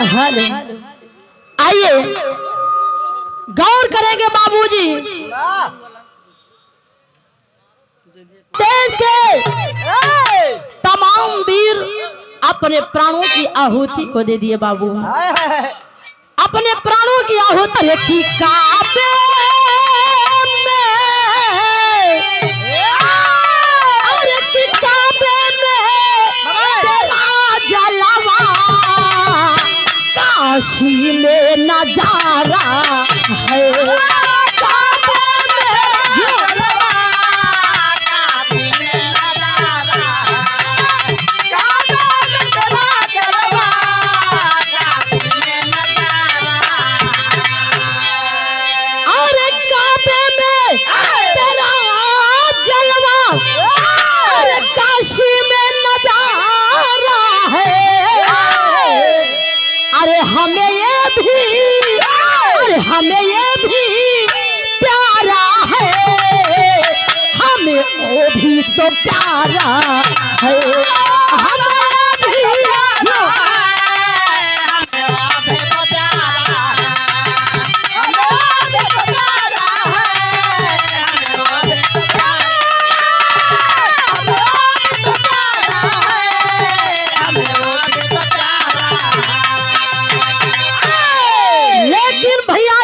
Hello, आइए गौर करेंगे बाबूजी। देश के तमाम वीर अपने प्राणों की आहुति को दे दिए बाबू। अपने प्राणों की आहुति की काबे में, अरे की काबे में तेरा जलवा, काशी में नजारा है। हमें ये भी प्यारा है, हमें वो भी तो प्यारा है, हमें भी तो प्यारा है, हमें भी तो प्यारा है, हमें भी तो प्यारा है, हमें भी तो प्यारा है। लेकिन भैया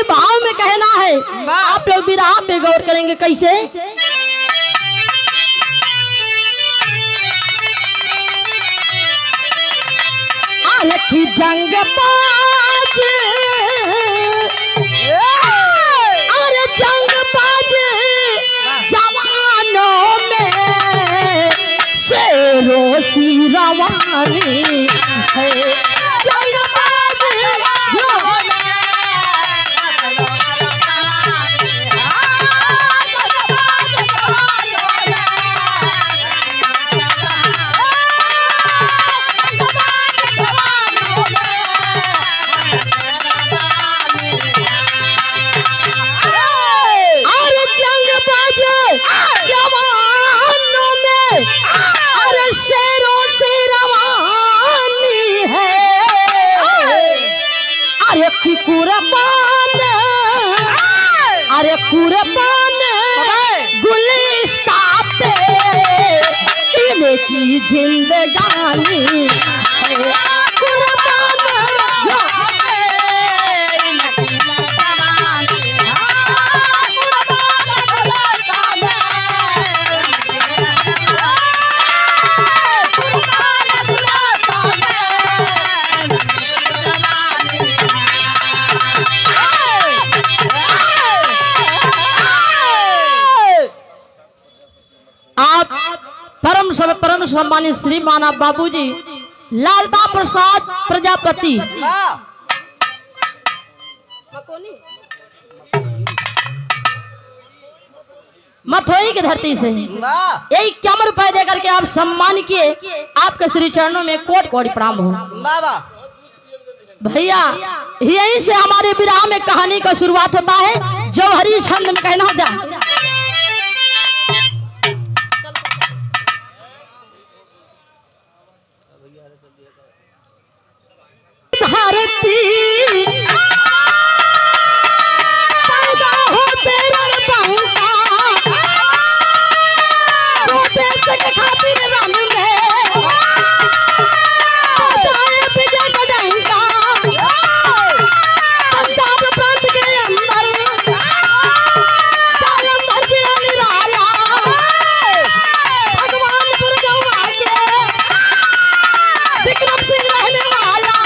भाव में कहना है, आप लोग भी राह पे गौर करेंगे कैसे। की जंग बाज, अरे जंग बाज जवानों में शेरों सी रवानी है। जंग बाज कुर्बान, अरे कुर्बान गुलिस्ता पे इनकी जिंदगानी है। कुर्बान परम सम्मानित श्री माना बाबूजी लालता प्रसाद प्रजापति मथोई की धरती से यही 51 रुपए देकर के आप सम्मान किए। आपके श्री चरणों में कोट कोटि प्रणाम हो भैया। यहीं से हमारे विराह में कहानी का शुरुआत होता है। जौहरी छंद में कहना होता धरती पैदा हो तेरा पंखा, जो देश के खातिर रन में बजाए विजय का डंका। पंजाब प्रांत के अंदर जालंधर जिला निराला, भगवानपुर गौवा के विक्रम सिंह रहने वाला।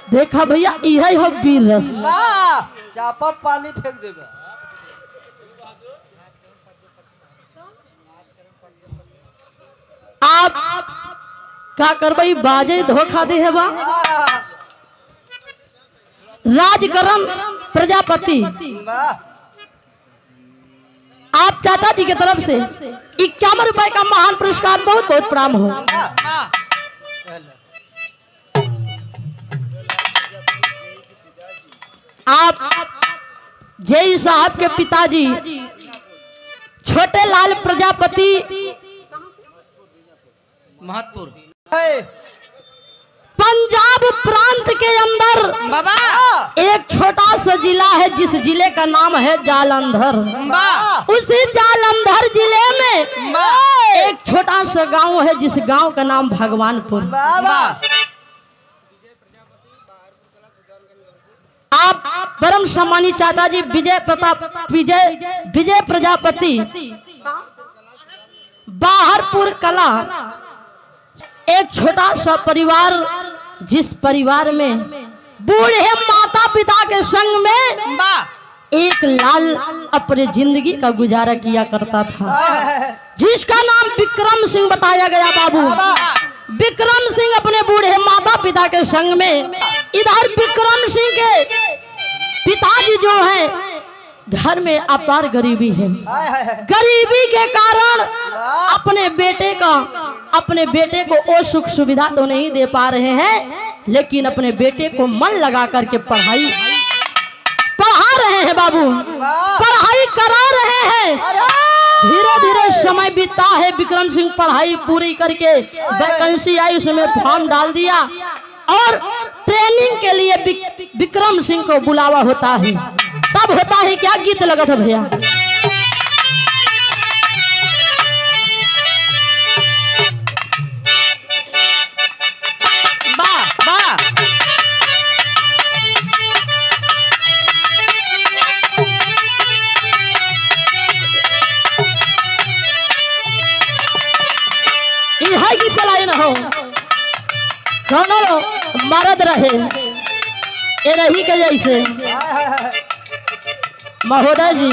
देखा भैया यही हो वीर रस। चापा पानी फेंक देगा। आप का करबई बाजे धोखा दे है बा राजकरण प्रजापति वाह आप चाचा जी की तरफ से 51 रुपए का महान पुरस्कार बहुत बहुत प्रणाम हो। आप जय साहब के पिताजी छोटे लाल प्रजापति महतपुर पंजाब प्रांत के अंदर बाबा एक छोटा सा जिला है जिस जिले का नाम है जालंधर। उसी जालंधर जिले में एक छोटा सा गांव है जिस गांव का नाम भगवानपुर। आप परम सम्मानित चाचा जी विजय प्रजापति बाहरपुर कला एक छोटा सा परिवार जिस परिवार में बूढ़े माता पिता के संग में एक लाल अपने जिंदगी का गुजारा किया करता था जिसका नाम विक्रम सिंह बताया गया। बाबू विक्रम सिंह अपने बूढ़े माता पिता के संग में इधर विक्रम सिंह के पिताजी जो हैं घर में अपार गरीबी है। गरीबी के कारण अपने बेटे को वो सुख सुविधा तो नहीं दे पा रहे हैं लेकिन अपने बेटे को मन लगा करके पढ़ा रहे हैं। बाबू पढ़ाई करा रहे हैं। धीरे धीरे समय बीतता है। विक्रम सिंह पढ़ाई पूरी करके वैकेंसी आई उसमें फॉर्म डाल दिया और ट्रेनिंग के लिए विक्रम सिंह को बुलावा होता है। तब होता है क्या गीत लगा था भैया यह गीत चलाए न हो मरद रहे ए रही के जैसे महोदय जी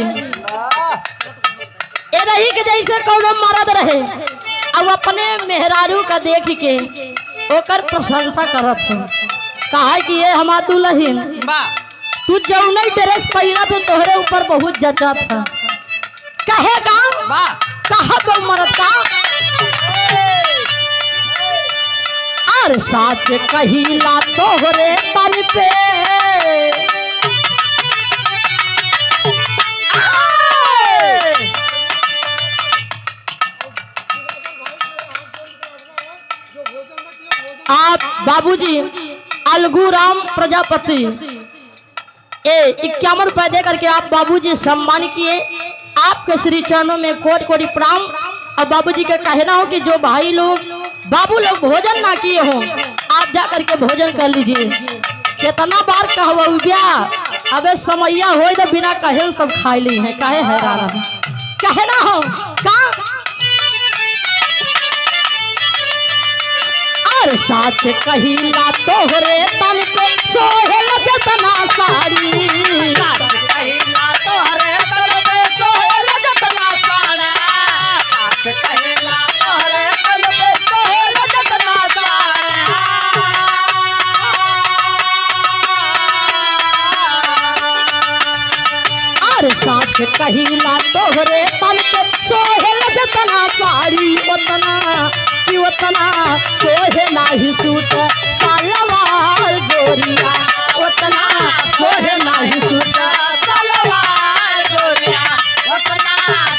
ए रही के जैसे कौनो मरद रहे अब अपने मेहरारू का देख के ओकर प्रशंसा करत हो कहा कि ये हमार दुल्हन तू जब नहीं ड्रेस पहना तो तोहरे ऊपर बहुत जचा था कहेगा कहा तो मरद का और साथ कहिला तोहरे तन पे आप बाबूजी अलगूराम प्रजापति 51 रुपए दे करके आप बाबूजी सम्मान किए। आपके श्री चरणों में कोटि कोटि प्रणाम। और बाबूजी का कहना हो कि जो भाई लोग बाबू लोग भोजन ना किए हो आप जा करके भोजन कर लीजिए। कितना बार कहवा अबे समैया हो तो बिना कहे सब खा ली है काहे हैरान कहना हो का और साच कहिला तोहरे तन पे सोहेल जतना साड़ी कहिला तोहरे तन पे सोहेल जतना साड़ी कहिला तोहरे तन पे सोहेल जतना साड़ी और साच कहिला तोहरे तन पे सोहेल जतना साड़ी उतना सोहे नाही सूट सलवार गोरिया उतना सोहे नाही सूट सलवार गोरिया उतना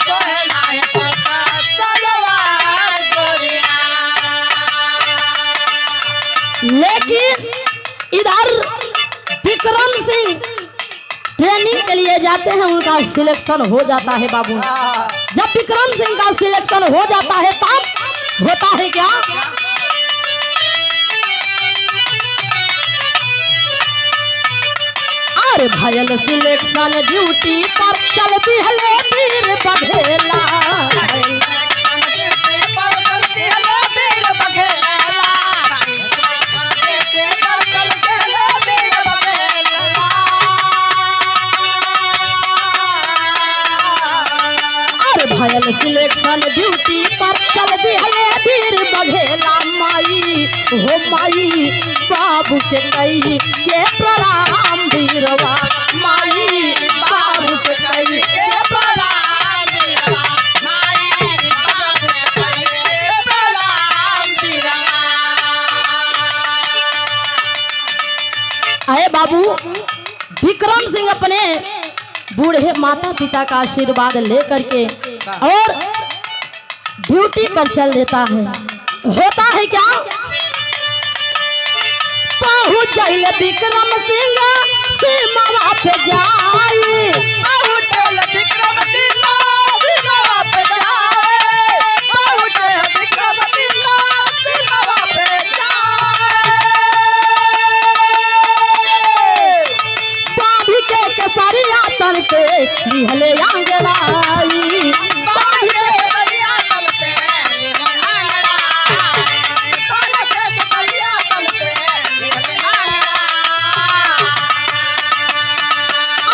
सोहे नाही सूट सलवार गोरिया। लेकिन इधर विक्रम सिंह ट्रेनिंग के लिए जाते हैं उनका सिलेक्शन हो जाता है। बाबू जब विक्रम सिंह का सिलेक्शन हो जाता है तब होता है क्या अरे भयल सिलेक्शन ड्यूटी पर चलती है वीर बघेला भयल सिलेक्शन ड्यूटी पर चल दी है वीर हो माई बाबू के कई के प्रणाम वीरवा माई बाबू के कई के प्रणाम वीरवा माई बाबू के प्रणाम वीरवा। अरे बाबू विक्रम सिंह अपने बूढ़े माता पिता का आशीर्वाद लेकर के और ड्यूटी पर चल देता है। होता है क्या, पहुंच गए विक्रम सिंह सीमा पे जाए, पहुंचल विक्रम सिंह सीमा पे जाए, पहुंचल विक्रम सिंह सीमा पे जाए। बाभी के केसरिया तन पे निहले आंगड़ाई, बाभी के केसरिया तन पे निहले आंगड़ाई, बाभी के केसरिया तन पे निहले आंगड़ाई।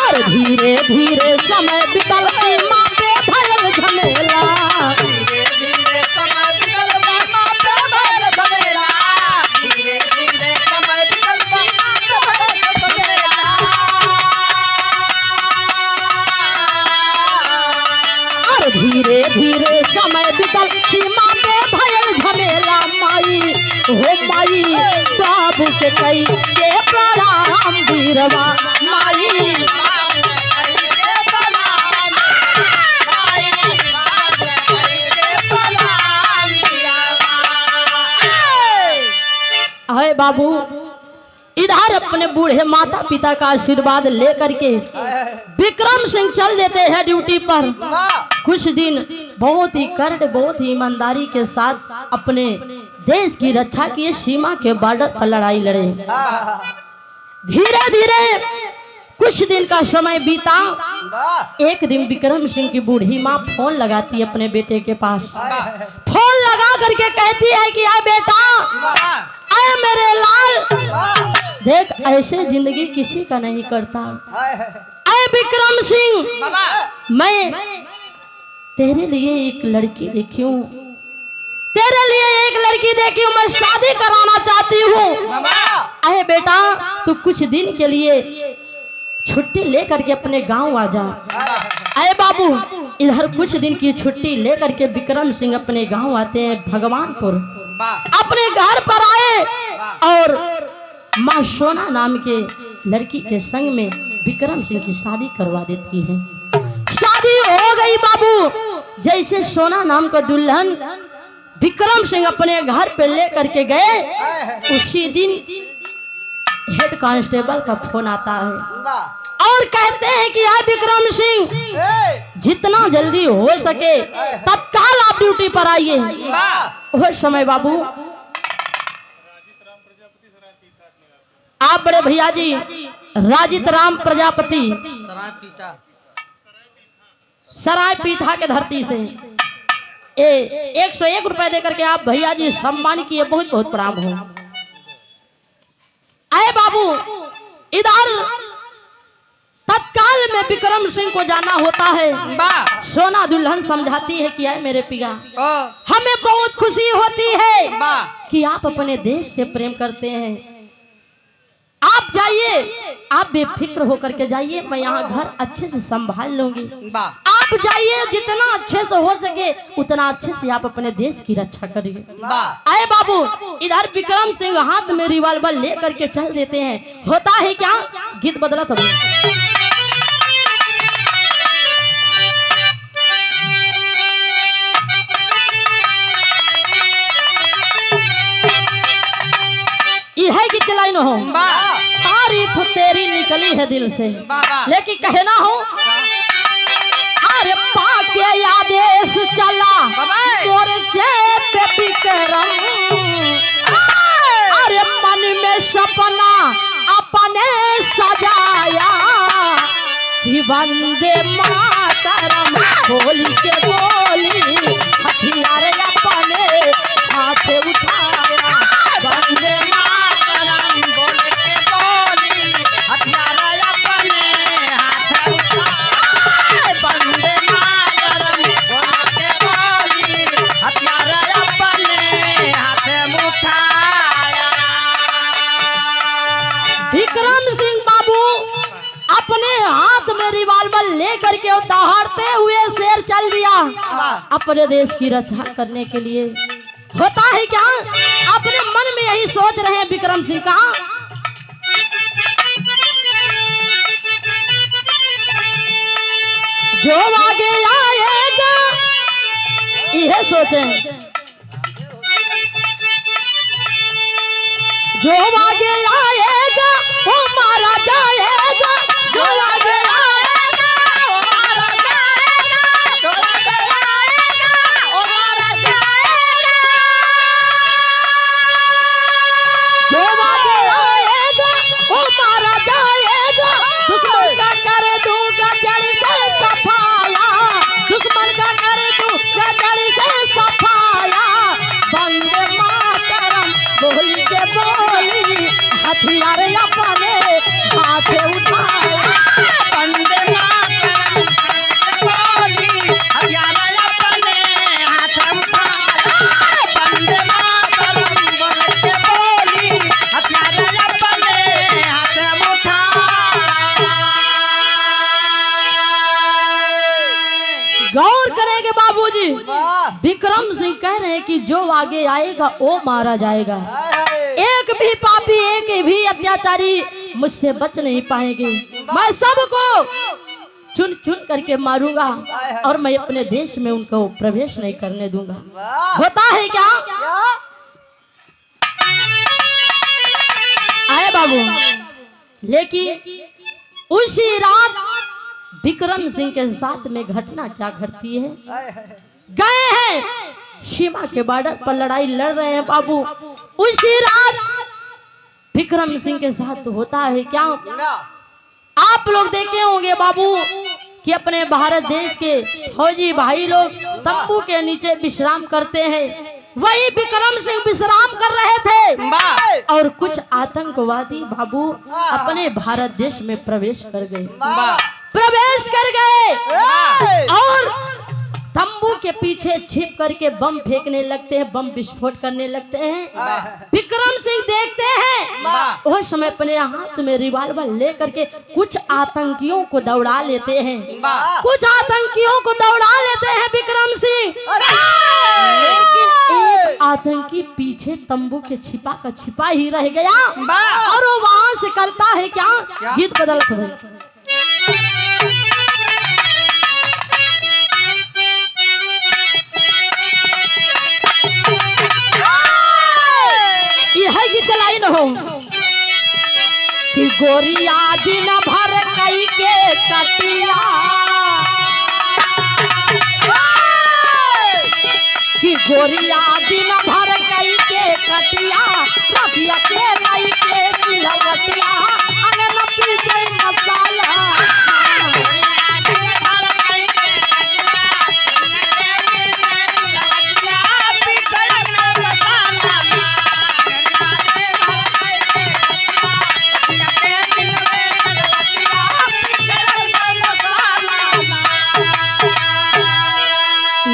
और धीरे धीरे समय बीतल सीमा पे भयल झमेला, धीरे धीरे समय बीतल सीमा पे भयल झमेला, धीरे धीरे समय बीतल सीमा पे भयल झमेला। और धीरे धीरे समय बीतल सीमा पे भयल झमेला माई हो माई बाबू के कई के प्रणाम वीरवा माई है बाबू। इधर अपने बूढ़े माता पिता का आशीर्वाद लेकर के विक्रम सिंह चल देते हैं ड्यूटी पर। कुछ दिन बहुत ही कड़े बहुत ही ईमानदारी के साथ अपने देश की रक्षा किए, सीमा के बॉर्डर पर लड़ाई लड़े। धीरे धीरे कुछ दिन का समय बीता। एक दिन विक्रम सिंह की बूढ़ी माँ फोन लगाती है अपने बेटे के पास। फोन लगा करके कहती है कि आए बेटा, आए मेरे लाल, देख ऐसे जिंदगी किसी का नहीं करता। आए विक्रम सिंह, मैं तेरे लिए एक लड़की देखी हूँ, तेरे लिए एक लड़की देखी हूँ, मैं शादी कराना चाहती हूँ। आए बेटा, तू कुछ दिन के लिए छुट्टी लेकर के अपने गांव आ जा। आए बाबू, इधर कुछ दिन की छुट्टी लेकर के विक्रम सिंह अपने गांव आते हैं भगवानपुर। अपने घर पर आए और माँ सोना नाम के लड़की के संग में विक्रम सिंह की शादी करवा देती है। शादी हो गई बाबू। जैसे सोना नाम का दुल्हन विक्रम सिंह अपने घर पे लेकर के गए, उसी दिन हेड कांस्टेबल का फोन आता है और कहते हैं कि यार विक्रम सिंह, जितना जल्दी हो सके तत्काल आप ड्यूटी पर आइए। वह समय बाबू आप बड़े भैया जी राजित राम प्रजापति सराय पीठा के धरती से 101 रुपए देकर के आप भैया जी सम्मान किए, बहुत बहुत प्रणाम हो। आए बाबू, इधर तत्काल में विक्रम सिंह को जाना होता है। सोना दुल्हन समझाती है कि आए मेरे पिया, हमें बहुत खुशी होती है कि आप अपने देश से प्रेम करते हैं। आप जाइए, आप बेफिक्र होकर के जाइए, मैं यहाँ घर अच्छे से संभाल लूंगी। आप जाइए, जितना अच्छे से हो सके उतना अच्छे से आप अपने देश की रक्षा करिए। आए बाबू, इधर विक्रम सिंह हाथ में रिवॉल्वर लेकर के चल देते हैं। होता है क्या, गीत बदला तब यह गीत लाइन हो, तारीफ तेरी निकली है दिल से, लेकिन कहना हो अरे पाके आदेश चला मोर्चे पे विक्रम, अरे मन में सपना अपने सजाया कि वंदे मातरम बोली के बोली, हथियार अपने हाथ उठाया वंदे मातरम बोल के बोली, हथियार अपने हाथ उठाया वंदे मातरम बोल के बोली, हथियार अपने हाथ उठाया। अपने हाथ में रिवॉल्वर लेकर के और दहाड़ते हुए शेर चल दिया अपने देश की रक्षा करने के लिए। होता है क्या, अपने मन में यही सोच रहे हैं विक्रम सिंह का, जो आगे आएगा, यह सोचे जो आगे आएगा वो मारा जाएगा, जो आगे आएगा वो मारा जाएगा, जो आगे आएगा वो मारा जाएगा, जो आगे आएगा वो मारा जाएगा। दुश्मन का कर दूंगा जड़ से सफाया, दुश्मन का कर दूंगा जड़ से सफाया। वंदे मातरम बोली के बोली, हथियार अपने हाथ उठाया। वंदे मातरम बोली, हथियार अपने हाथ उठाया। वंदे मातरम बोल के बोली, हथियार अपने हाथ उठाया। गौर करेंगे बाबूजी, वाह, विक्रम सिंह कह रहे हैं कि जो आगे आएगा वो मारा जाएगा। हाय हाय, एक भी पापी, एक भी अत्याचारी मुझसे बच नहीं पाएंगे। मैं सबको चुन चुन करके मारूंगा और मैं अपने देश में उनको प्रवेश नहीं करने दूंगा। वाह, होता है क्या क्या? आए बाबू, लेकिन उसी रात विक्रम सिंह के साथ में घटना क्या घटती है। हाय हाय, गए हैं सीमा के बॉर्डर पर लड़ाई लड़ रहे हैं बाबू। उसी रात विक्रम सिंह के साथ होता है क्या, क्या? आप लोग देखे होंगे बाबू कि अपने भारत देश के फौजी भाई लोग तंबू के नीचे विश्राम करते हैं। वही विक्रम सिंह विश्राम कर रहे थे वाह, और कुछ आतंकवादी बाबू अपने भारत देश में प्रवेश कर गए, वाह, प्रवेश कर गए हाय, और तंबू के पीछे छिप करके बम फेंकने लगते हैं, बम विस्फोट करने लगते हैं। हाय, विक्रम सिंह देखते हैं, वाह, उस समय अपने हाथ में रिवॉल्वर लेकर के कुछ आतंकियों को दौड़ा लेते हैं, वाह, कुछ आतंकियों को दौड़ा लेते हैं विक्रम सिंह। अरे, लेकिन एक आतंकी पीछे तंबू के छिपा का छिपा ही रह गया वाह, और वो वहां से करता है क्या, क्या? गीत बदलत है। यह गीत लाइन हो कि गोरिया दिन भर कई के कटिया, कि गोरिया दिन भर कई के कटिया, रबिया के लाई के सिलवटिया, अगन पीछे मसाला।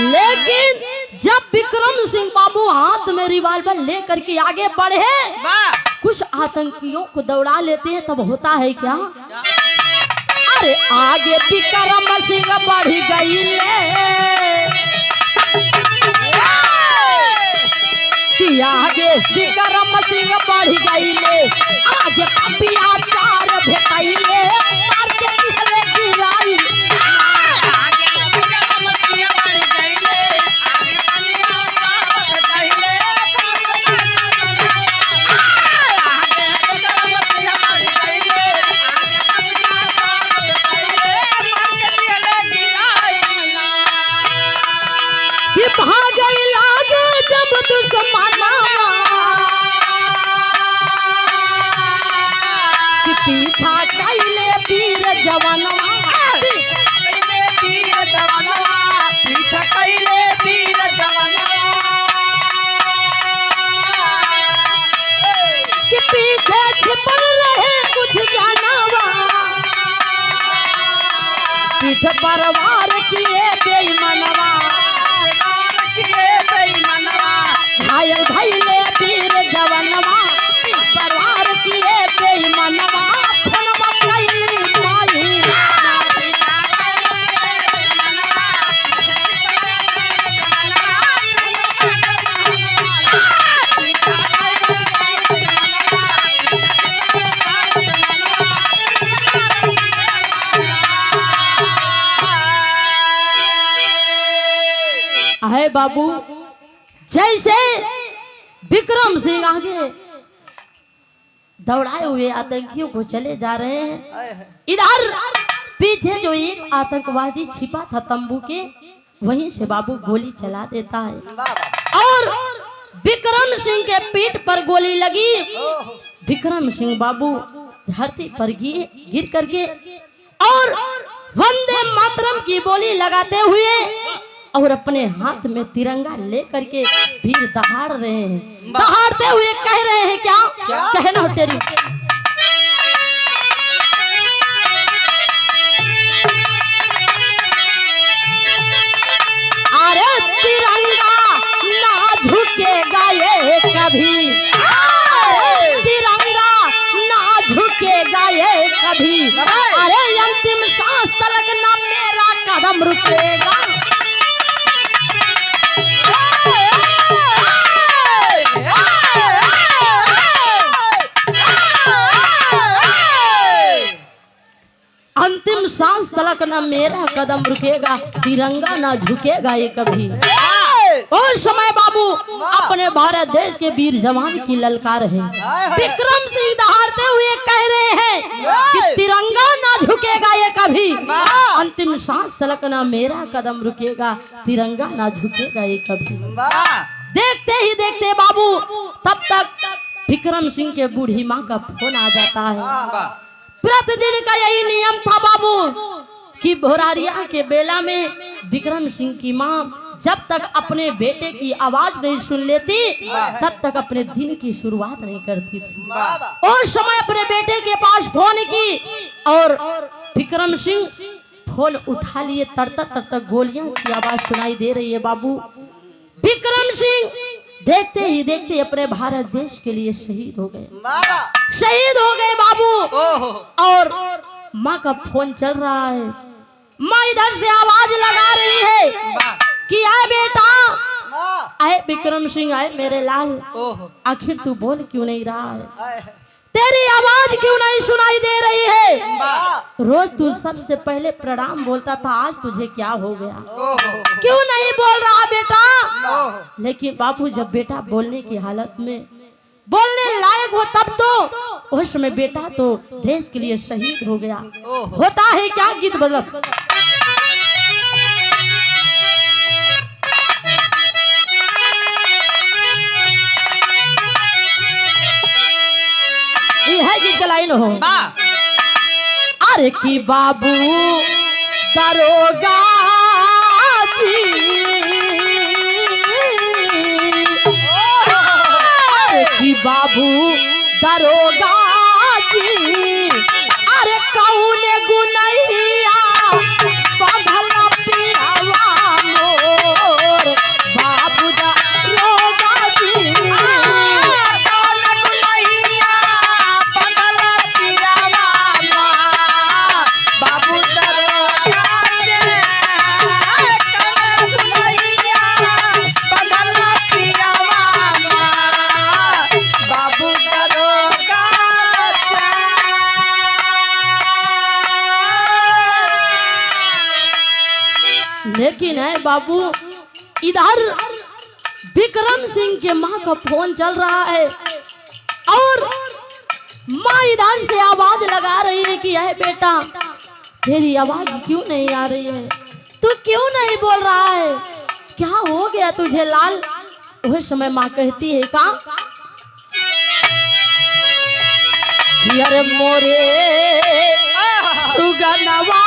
लेकिन जब विक्रम सिंह बाबू हाथ में रिवॉल्वर लेकर के आगे बढ़े, कुछ आतंकियों को दौड़ा लेते हैं, तब होता है क्या, अरे आगे विक्रम सिंह बढ़ गई कि आगे विक्रम सिंह बढ़ गई ले, आगे कपिया चार भेटैले, मार के पहले गिराई। कि भागई लागे जब दुश्मनवा, कि पीछा कैले वीर जवानवा, पीछा कैले वीर जवानवा, कि पीछे छिपल रहे कुछ जानवा, पीठ पर वार किए बेईमानवा, घायल भइले वीर जवानवा, पीठ पर वार किए बेईमानवा, फनवा कैली माई। है बाबू। जैसे विक्रम सिंह आगे दौड़ाए हुए आतंकियों को चले जा रहे हैं, इधर पीछे जो एक आतंकवादी छिपा था तंबू के, वहीं से बाबू गोली चला देता है और विक्रम सिंह के पीठ पर गोली लगी। विक्रम सिंह बाबू धरती पर गिर करके और वंदे मातरम की बोली लगाते हुए और अपने हाथ में तिरंगा लेकर के वीर दहाड़ रहे हैं। दहाड़ते हुए कह रहे हैं क्या, कहना हो तेरी। अरे तिरंगा ना झुकेगा ये कभी, तिरंगा ना झुकेगा ये कभी, अरे अंतिम सांस तलक ना मेरा कदम रुकेगा। अंतिम सांस तलक ना मेरा कदम रुकेगा, तिरंगा ना झुकेगा ये कभी। उस समय बाबू अपने भारत देश के वीर जवान की ललकार है। विक्रम सिंह दहाड़ते हुए कह रहे हैं कि तिरंगा ना झुकेगा ये कभी, अंतिम सांस तलक ना मेरा कदम रुकेगा, तिरंगा ना झुकेगा ये कभी। देखते ही देखते बाबू तब तक विक्रम सिंह के बूढ़ी माँ का फोन आ जाता है। प्रतिदिन का यही नियम था बाबू कि भोरारिया के बेला में विक्रम सिंह की माँ जब तक अपने बेटे की आवाज नहीं सुन लेती तब तक अपने दिन की शुरुआत नहीं करती थी। उस समय अपने बेटे के पास फोन की और विक्रम सिंह फोन उठा लिए, तड़तड़ गोलियां की आवाज सुनाई दे रही है बाबू। विक्रम सिंह देखते ही देखते अपने भारत देश के लिए शहीद हो गए, शहीद हो गए बाबू। और माँ का फोन चल रहा है, माँ इधर से आवाज लगा रही है कि आए बेटा, आए विक्रम सिंह, आए मेरे लाल, आखिर तू बोल क्यों नहीं रहा है, तेरी आवाज क्यों नहीं सुनाई दे रही है। रोज तू सबसे पहले प्रणाम बोलता था, आज तुझे क्या हो गया, क्यों नहीं बोल रहा बेटा। लेकिन बापू जब बेटा बोलने की हालत में, बोलने लायक हो तब तो उस समय बेटा तो देश के लिए शहीद हो गया। होता है क्या गीत बदल। है गीत का लाइन हो। अरे की बाबू दरोगा जी, अरे की बाबू दरोगा जी, अरे कौन गुनैया बांधल पियावा मोर, बाबू दरोगा जी। लेकिन है बाबू इधर विक्रम सिंह के माँ का फोन चल रहा है और माँ इधर से आवाज लगा रही है कि है बेटा, तेरी आवाज क्यों नहीं आ रही है, तू क्यों नहीं बोल रहा है, क्या हो गया तुझे लाल। वही समय माँ कहती है का, अरे मोरे सुगनवा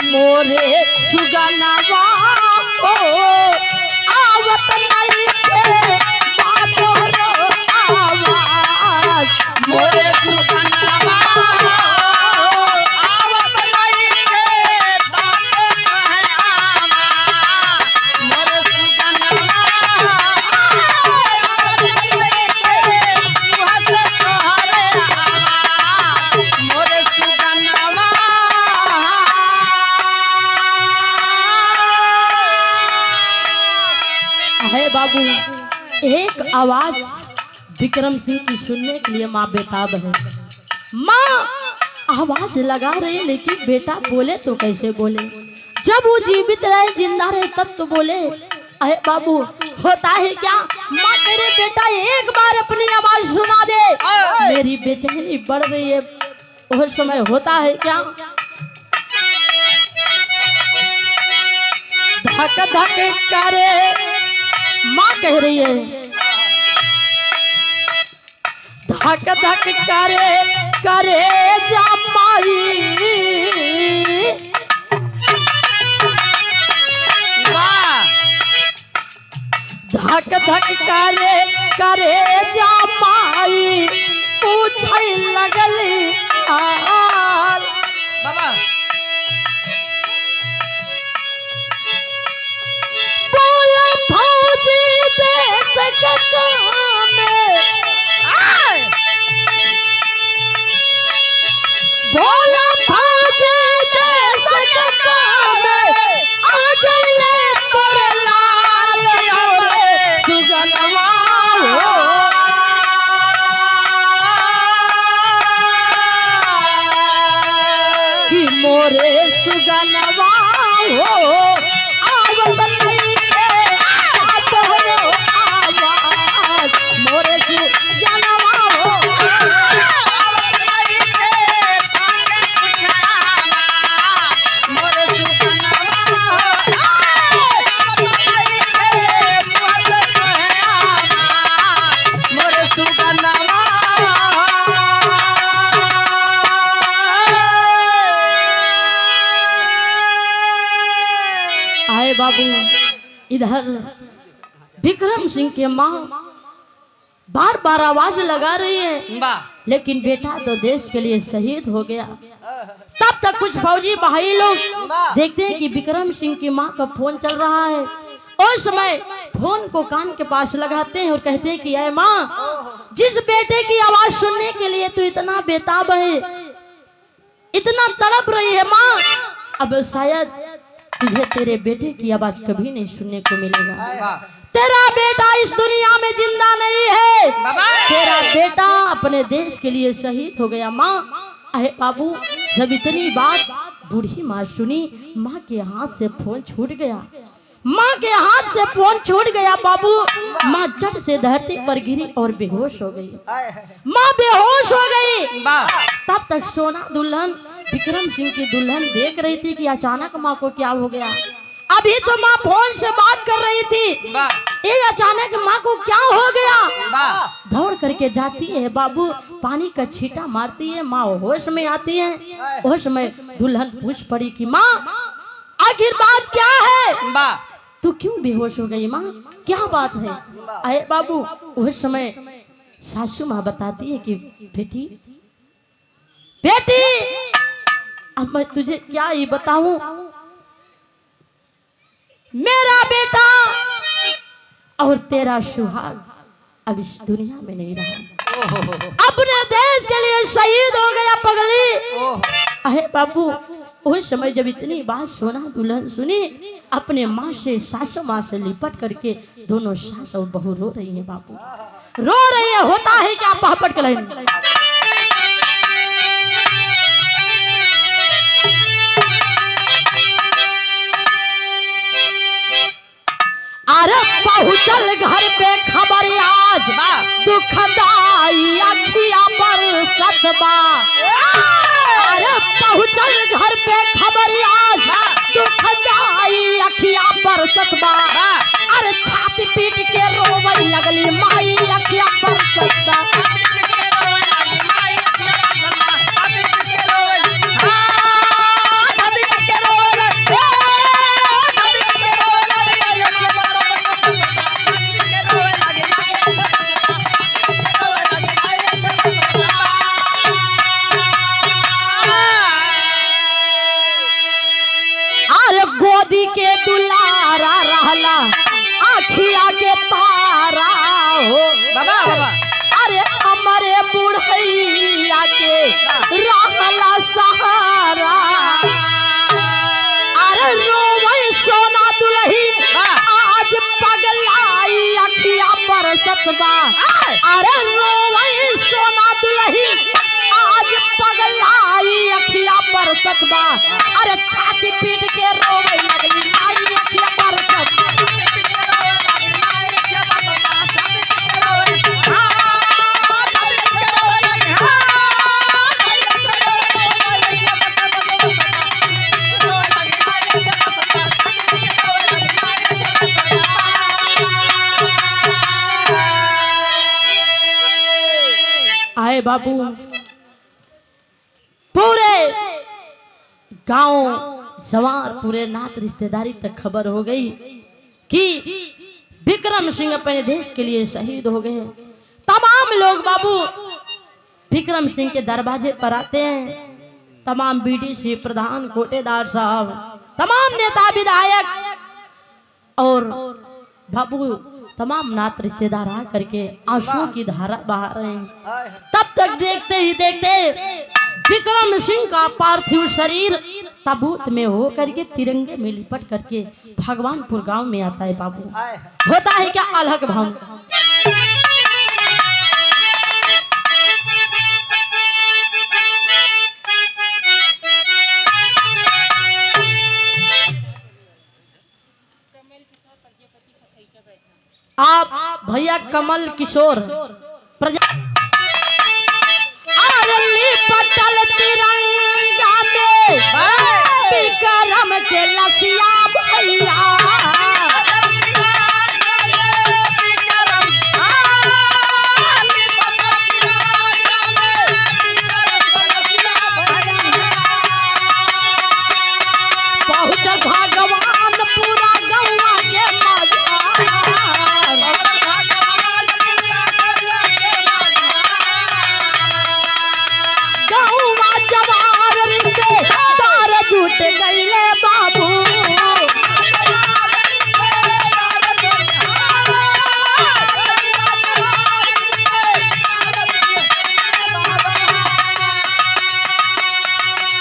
मोरे सुगनवा को आवत नहीं थे बातों आवाज, मोरे सुगनवा आवत नहीं थे बातों आवाज, मोरे सुगनवा आवत नहीं थे बातों आवाज, मोरे सुगनवा। है बाबू एक आवाज विक्रम सिंह की सुनने के लिए माँ बेताब है। माँ आवाज लगा रही लेकिन बेटा बोले तो कैसे बोले। जब वो जीवित रहे जिंदा रहे तब तो बोले। अरे बाबू होता है क्या? माँ कह रहे बेटा एक बार अपनी आवाज सुना दे, मेरी बेचैनी बढ़ रही है। वह समय होता है क्या? धक धक करे, माँ कह रही है धक धक करे करे जमाई, धक धक करे करे जमाई, पूछे लगली हाल। बाबा बोला फौजी देश का काम है, बोला फौजी देश का काम है, आ गइले तोर लाल रे सुगनवा हो। कि मोरे सुगनवा हो, आवत नहीं के तोहरो आवाज, मोरे सुगनवा हो। आए बाबू इधर विक्रम सिंह के माँ बार बार आवाज लगा रही है लेकिन बेटा तो देश के लिए शहीद हो गया। तब तक कुछ फौजी भाई लोग देखते हैं कि विक्रम सिंह की माँ का फोन चल रहा है। उस समय फोन को कान के पास लगाते हैं और कहते हैं कि अरे माँ, जिस बेटे की आवाज सुनने के लिए तू इतना बेताब है, इतना तड़प रही है माँ, अब शायद तुझे तेरे बेटे की आवाज कभी नहीं सुनने को मिलेगा। तेरा बेटा इस दुनिया में जिंदा नहीं है, तेरा बेटा अपने देश के लिए शहीद हो गया। माँ अरे बाबू, जब इतनी बात बूढ़ी माँ सुनी, माँ के हाथ से फोन छूट गया। माँ के हाथ से फोन छूट गया बाबू। माँ झट से धरती पर गिरी और बेहोश हो गई। माँ बेहोश हो गई। तब तक सोना दुल्हन, विक्रम सिंह की दुल्हन देख रही थी कि अचानक माँ को क्या हो गया। अभी तो माँ फोन से बात कर रही थी, ये अचानक माँ को क्या हो गया। दौड़ करके जाती है बाबू, पानी का छींटा मारती है, माँ होश में आती है। होश में दुल्हन पूछ पड़ी कि माँ आखिर बात क्या है, तू क्यों बेहोश हो गई माँ, क्या बात है। अरे बाबू उस समय सासू माँ बताती है कि बेटी बेटी, अब मैं तुझे क्या ही बताऊं, मेरा बेटा और तेरा सुहाग अब इस दुनिया में नहीं रहा, अपने देश के लिए शहीद हो गया पगली। अरे बाबू उस समय जब इतनी बात सोना दुल्हन सुनी, अपने माँ से, सासू माँ से लिपट करके दोनों सास और बहू रो रही है बाबू, रो रही है। होता है क्या, पहपट के लाइन अरे पहुंचल घर पे खबर आज, दुखदाई अखिया पर सतबा। अरे पहुंचल घर पे खबर आज, दुखदाई अखिया पर सतबा। अरे छाती पीट के रोवई लगली माई अखिया पर सतबा। गोदी के दुलारा रहला, आखिया के तारा हो बाबा बाबा। अरे हमारे बुढ़ैया के रहला सहारा। अरे रोवे सोना दुल्हन आज पगलाई अखिया पर बरसत बा। अरे रोवई सोना दुलही आज पगलाई अखिया बरसत बा। अरे छाती पीट के रोवई लगली आई अखिया बरसत आए बाबू। पूरे गांव जवार पूरे नात रिश्तेदारी तक खबर हो गई कि विक्रम सिंह अपने देश के लिए शहीद हो गए। तमाम लोग बाबू विक्रम सिंह के दरवाजे पर आते हैं। तमाम बीडीसी प्रधान कोटेदार साहब, तमाम नेता विधायक और बाबू तमाम नात रिश्तेदार आ करके आंसू की धारा बहा रहे हैं। तब तक देखते ही देखते विक्रम सिंह का पार्थिव शरीर ताबूत में हो करके तिरंगे में लिपट करके भगवानपुर गांव में आता है बाबू। होता है क्या अलग भाव। आप भैया कमल किशोर प्रजा पटल तिरंगा में विक्रम के लसिया भैया। पहुंच भगवान पूरा गौवा के गईले बाबू।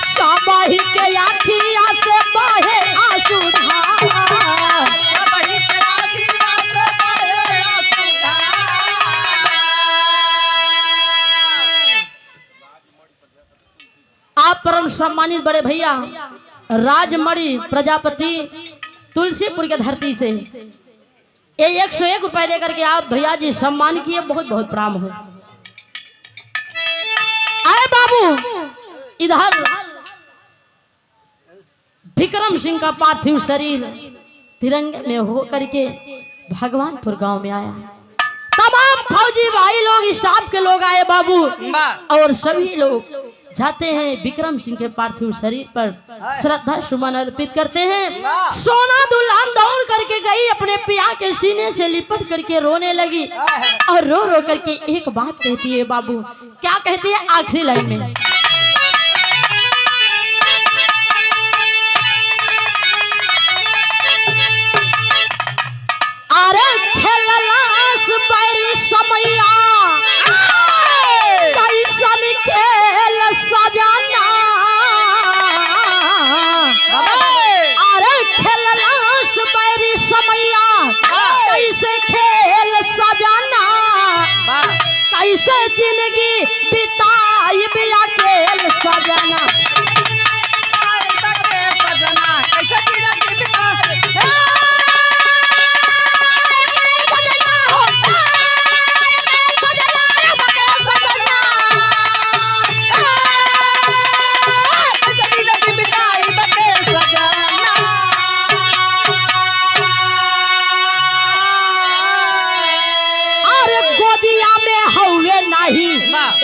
साबाही के आखिया से बहे आंसू धार। आप परम सम्मानित बड़े भैया राजमणि प्रजापति तुलसीपुर के धरती से ये 101 रुपए देकर के आप भैया जी सम्मान किए, बहुत बहुत प्रणाम हो। आए बाबू इधर विक्रम सिंह का पार्थिव शरीर तिरंगे में हो करके भगवानपुर गांव में आया। तमाम फौजी भाई लोग स्टाफ के लोग आए बाबू और सभी लोग जाते हैं विक्रम सिंह के पार्थिव शरीर पर श्रद्धा सुमन अर्पित करते हैं। सोना दुल्हन दौड़ करके गई, अपने पिया के सीने से लिपट करके रोने लगी और रो रो करके एक बात कहती है बाबू। क्या कहती है आखिरी लाइन में? अरे खेललास बैरी समैया कैसन खेल सजाना। अरे खेललास बैरी समैया कैसे खेल सजाना। कैसे जिंदगी बिताई बिया खेल सजाना।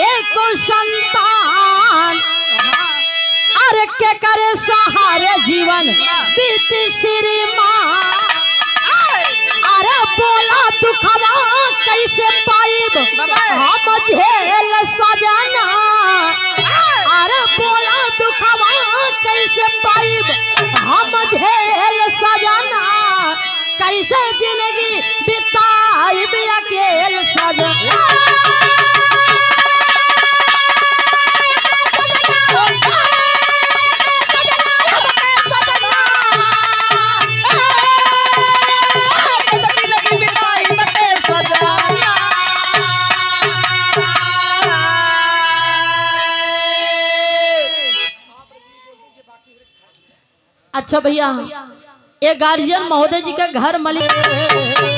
एक संतान अरे के करे सहारे जीवन बीती श्रीमान। अरे बोला दुखवा कैसे पाइब हम झेल सजाना। अरे बोला दुखवा कैसे पाइब हम झेल सजाना। कैसे जिंदगी बिताइब अकेल सजाना। अच्छा भैया, ये गार्जियन महोदय जी का घर मलिक